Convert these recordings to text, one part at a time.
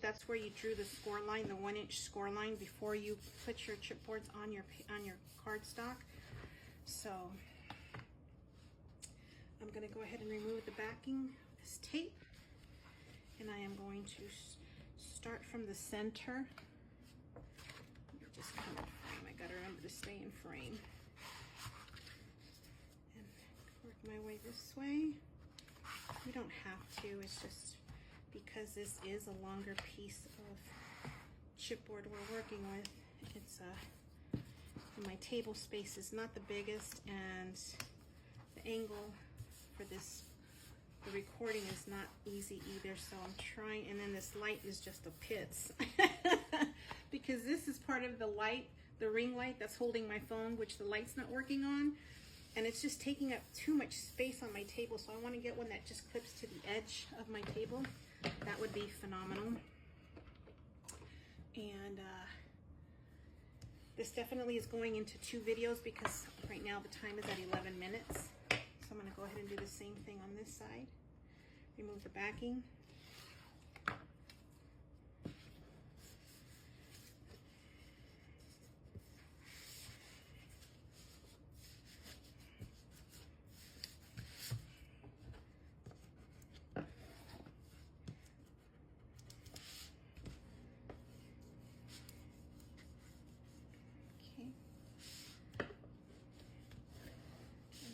that's where you drew the score line, the 1-inch score line before you put your chipboards on your cardstock. So I'm going to go ahead and remove the backing of this tape, and I am going to start from the center. Just come in frame. I gotta remember to stay in frame. And work my way this way. You don't have to, it's just because this is a longer piece of chipboard we're working with. It's my table space is not the biggest, and the angle for this, the recording is not easy either, so I'm trying, and then this light is just a pits. Because this is part of the light, the ring light that's holding my phone, which the light's not working on, and it's just taking up too much space on my table, so I want to get one that just clips to the edge of my table. That would be phenomenal. And this definitely is going into 2 videos because right now the time is at 11 minutes. So I'm going to go ahead and do the same thing on this side. Remove the backing.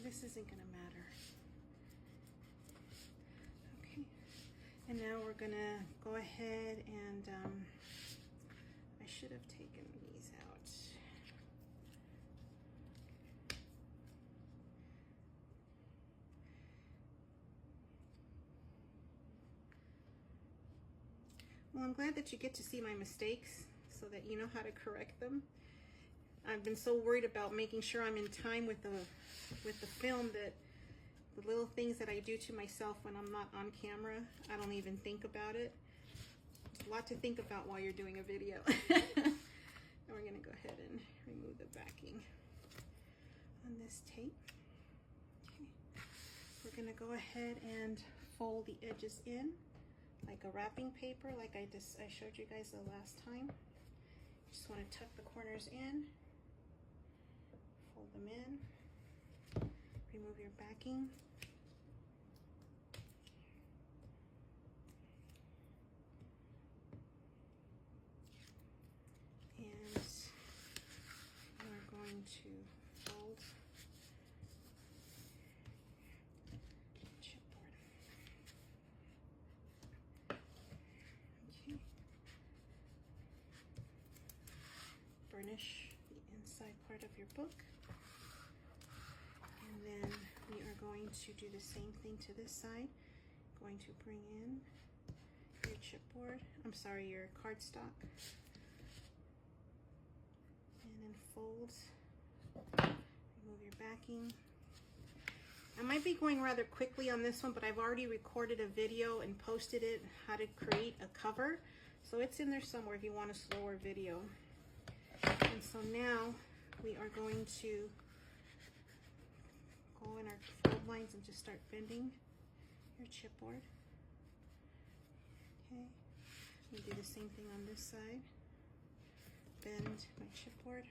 This isn't gonna matter. Okay, and now we're gonna go ahead and I should have taken these out. Well, I'm glad that you get to see my mistakes so that you know how to correct them. I've been so worried about making sure I'm in time with the film that the little things that I do to myself when I'm not on camera, I don't even think about it. There's a lot to think about while you're doing a video. And we're gonna go ahead and remove the backing on this tape. Okay. We're gonna go ahead and fold the edges in like a wrapping paper, like I showed you guys the last time. Just want to tuck the corners in. Fold them in, remove your backing, and we're going to fold the chipboard. Okay. Burnish the inside part of your book. And then we are going to do the same thing to this side. Going to bring in your chipboard, your cardstock, and then fold, remove your backing. I might be going rather quickly on this one, but I've already recorded a video and posted it, how to create a cover. So it's in there somewhere if you want a slower video. And so now we are going to go in our fold lines and just start bending your chipboard. Okay, we do the same thing on this side. Bend my chipboard.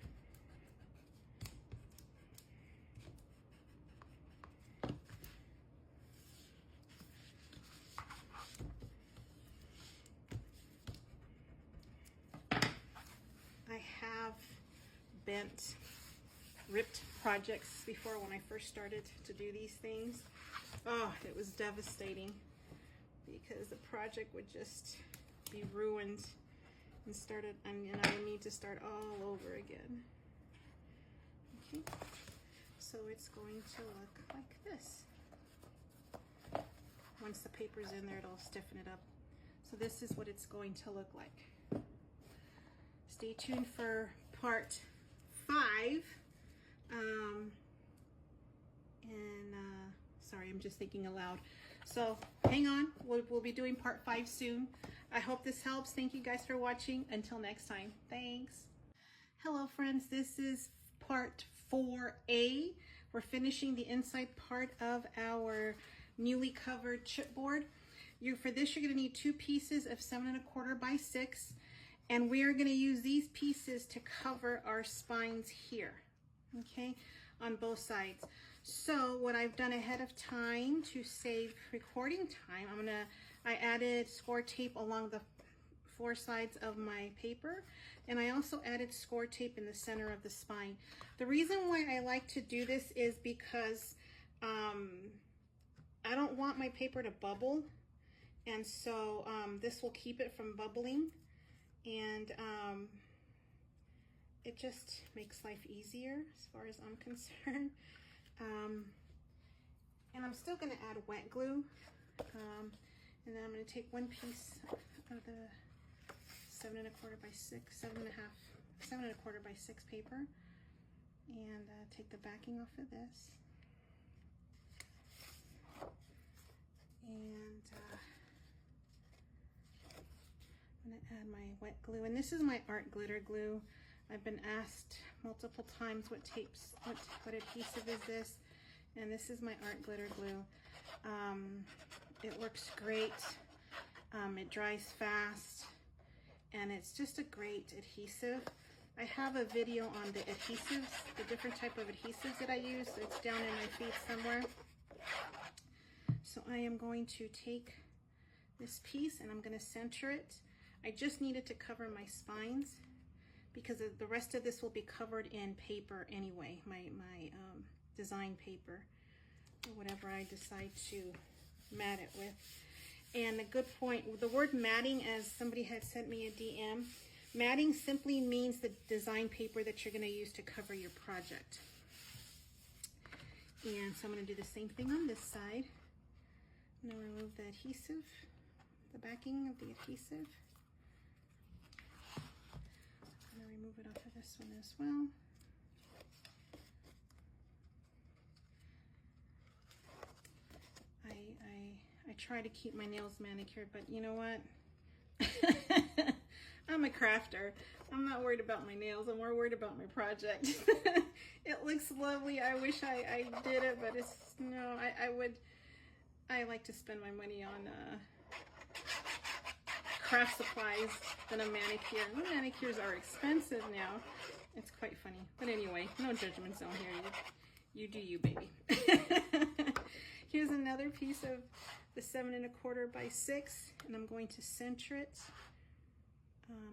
I have bent, ripped projects before when I first started to do these things. Oh, it was devastating because the project would just be ruined and I would need to start all over again. Okay, so it's going to look like this. Once the paper's in there, it'll stiffen it up. So this is what it's going to look like. Stay tuned for part 5. Sorry, I'm just thinking aloud. So hang on, we'll be doing part 5 soon. I hope this helps. Thank you guys for watching. Until next time, thanks. Hello friends, this is part 4A. We're finishing the inside part of our newly covered chipboard. For this, you're gonna need 2 pieces of 7 1/4 by 6, and we are gonna use these pieces to cover our spines here, okay, on both sides. So what I've done ahead of time to save recording time, I added score tape along the 4 sides of my paper, and I also added score tape in the center of the spine. The reason why I like to do this is because I don't want my paper to bubble, and so this will keep it from bubbling, and it just makes life easier as far as I'm concerned. And I'm still going to add wet glue, and then I'm going to take 1 piece of the 7 1/4 by 6, 7 1/4 by 6 paper, and take the backing off of this. And I'm going to add my wet glue, and this is my art glitter glue. I've been asked multiple times what adhesive is this, and this is my art glitter glue. It works great. It dries fast, and it's just a great adhesive. I have a video on the adhesives, the different type of adhesives that I use. It's down in my feed somewhere. So I am going to take this piece and I'm going to center it. I just need it to cover my spines because the rest of this will be covered in paper anyway, my design paper, or whatever I decide to mat it with. And a good point, the word matting, as somebody had sent me a DM, matting simply means the design paper that you're going to use to cover your project. And so I'm going to do the same thing on this side. I'm going to remove the adhesive, the backing of the adhesive. I'm going to remove it off of this one as well. I try to keep my nails manicured, but you know what? I'm a crafter. I'm not worried about my nails. I'm more worried about my project. It looks lovely. I wish I did it, but it's, no, I like to spend my money on craft supplies than a manicure. Manicures are expensive now. It's quite funny. But anyway, no judgment zone here. You do you, baby. Here's another piece of the 7 1/4 by 6, and I'm going to center it.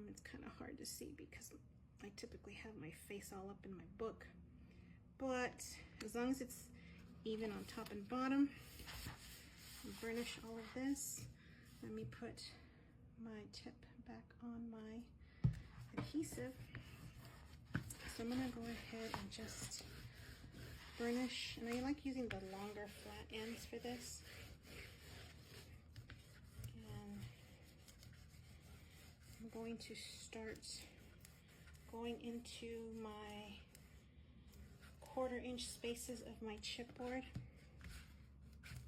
It's kind of hard to see because I typically have my face all up in my book. But as long as it's even on top and bottom, I'll burnish all of this. Let me put my tip back on my adhesive. So I'm going to go ahead and just burnish, and I like using the longer flat ends for this. And I'm going to start going into my 1/4 inch spaces of my chipboard.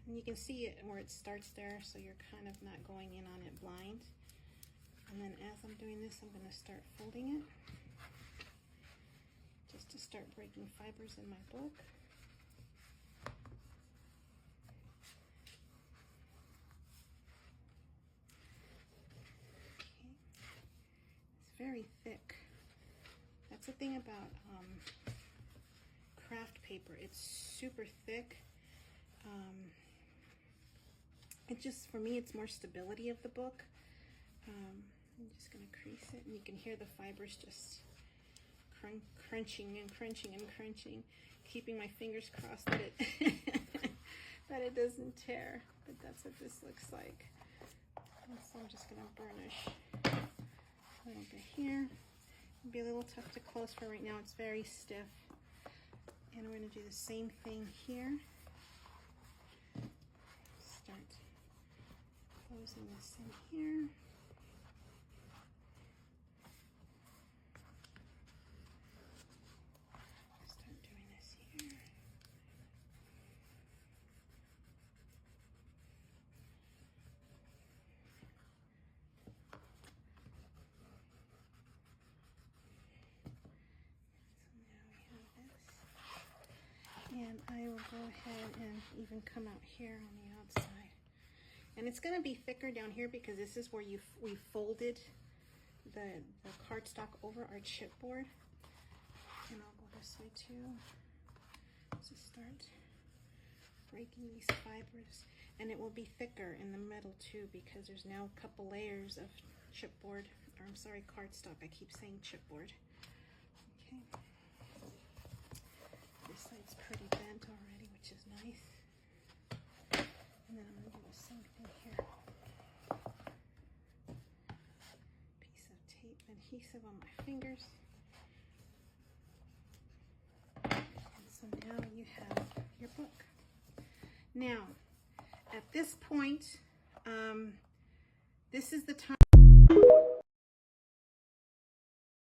And you can see it where it starts there, so you're kind of not going in on it blind. And then as I'm doing this, I'm going to start folding it just to start breaking fibers in my book. Okay. It's very thick. That's the thing about craft paper. It's super thick. It just, for me, it's more stability of the book. I'm just going to crease it, and you can hear the fibers just crunching and crunching and crunching, keeping my fingers crossed that it that it doesn't tear. But that's what this looks like. And so I'm just going to burnish a little bit here. It'll be a little tough to close for right now. It's very stiff. And we're going to do the same thing here. Start closing this in here. Start doing this here. And I will go ahead and even come out here on the outside. And it's going to be thicker down here because this is where we folded the cardstock over our chipboard. And I'll go this way too. So start breaking these fibers. And it will be thicker in the middle too because there's now a couple layers of chipboard, or I'm sorry, cardstock. I keep saying chipboard. Okay. This side's pretty bent already, which is nice. And then I'm going to do the same thing here. Piece of tape, adhesive on my fingers. And so now you have your book. Now, at this point, this is the time